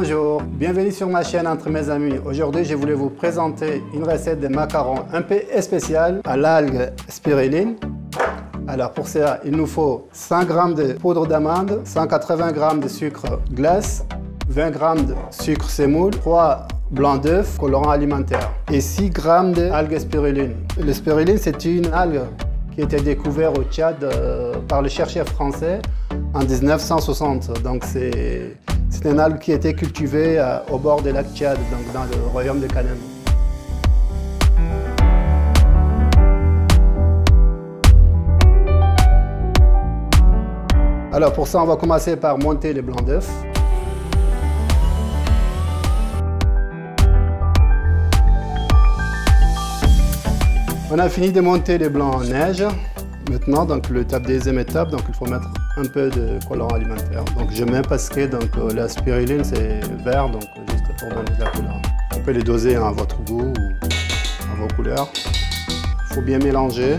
Bonjour, bienvenue sur ma chaîne Entre mes amis. Aujourd'hui, je voulais vous présenter une recette de macarons un peu spéciale à l'algue spiruline. Alors pour ça, il nous faut 100 g de poudre d'amande, 180 g de sucre glace, 20 g de sucre sémoule, 3 blancs d'œufs, colorant alimentaire et 6 g d'algue spiruline. Le spiruline, c'est une algue qui a été découverte au Tchad par le chercheur français en 1960. Donc c'est une algue qui a été cultivée au bord du lac Tchad, donc dans le royaume de Kanem. Alors pour ça, on va commencer par monter les blancs d'œufs. On a fini de monter les blancs en neige. Maintenant, donc l'étape deuxième étape, donc il faut mettre un peu de colorant alimentaire. Donc je mets parce que donc, la spiruline c'est vert, donc juste pour donner de la couleur. On peut les doser à votre goût ou à vos couleurs. Il faut bien mélanger.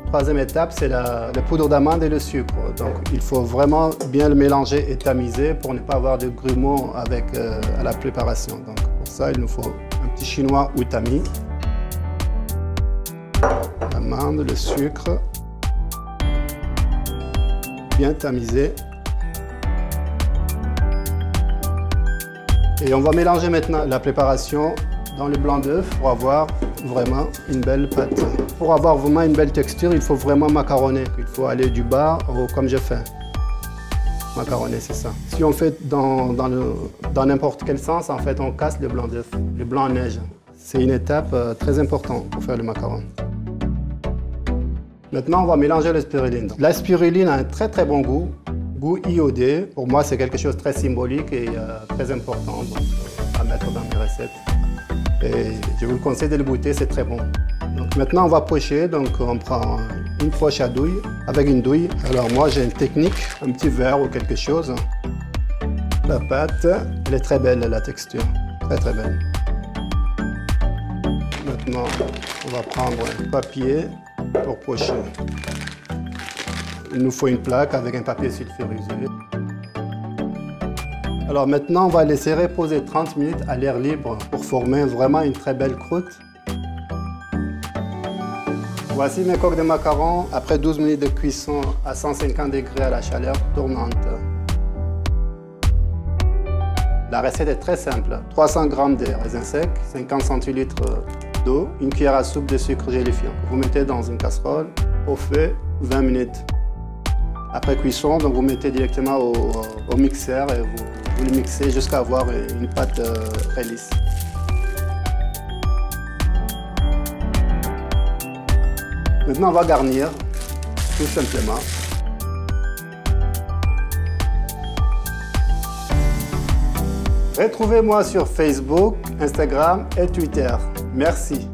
Troisième étape, c'est la poudre d'amande et le sucre. Donc il faut vraiment bien le mélanger et tamiser pour ne pas avoir de grumeaux avec à la préparation. Donc pour ça, il nous faut un petit chinois ou tamis. L'amande, le sucre, bien tamisé. Et on va mélanger maintenant la préparation dans le blanc d'œuf pour avoir vraiment une belle pâte. Pour avoir vraiment une belle texture, il faut vraiment macaronner. Il faut aller du bas au haut comme je fais. Macaronner, c'est ça. Si on fait dans n'importe quel sens, en fait, on casse le blanc d'œuf, le blanc en neige. C'est une étape très importante pour faire le macaron. Maintenant, on va mélanger la spiruline. La spiruline a un très bon goût, goût iodé. Pour moi, c'est quelque chose de très symbolique et très important donc, à mettre dans mes recettes. Et je vous le conseille de le goûter, c'est très bon. Donc maintenant, on va pocher. Donc on prend une poche à douille avec une douille. Alors moi, j'ai une technique, un petit verre ou quelque chose. La pâte, elle est très belle, la texture, très belle. Maintenant, on va prendre un papier pour pocher. Il nous faut une plaque avec un papier sulfurisé. Alors maintenant, on va laisser reposer 30 minutes à l'air libre pour former vraiment une très belle croûte. Voici mes coques de macarons après 12 minutes de cuisson à 150 degrés à la chaleur tournante. La recette est très simple. 300 g de raisins secs, 50 centilitres d'eau, une cuillère à soupe de sucre gélifiant. Vous mettez dans une casserole au feu 20 minutes. Après cuisson, donc vous mettez directement au mixeur et vous le mixez jusqu'à avoir une pâte très lisse. Maintenant, on va garnir, tout simplement. Retrouvez-moi sur Facebook, Instagram et Twitter. Merci.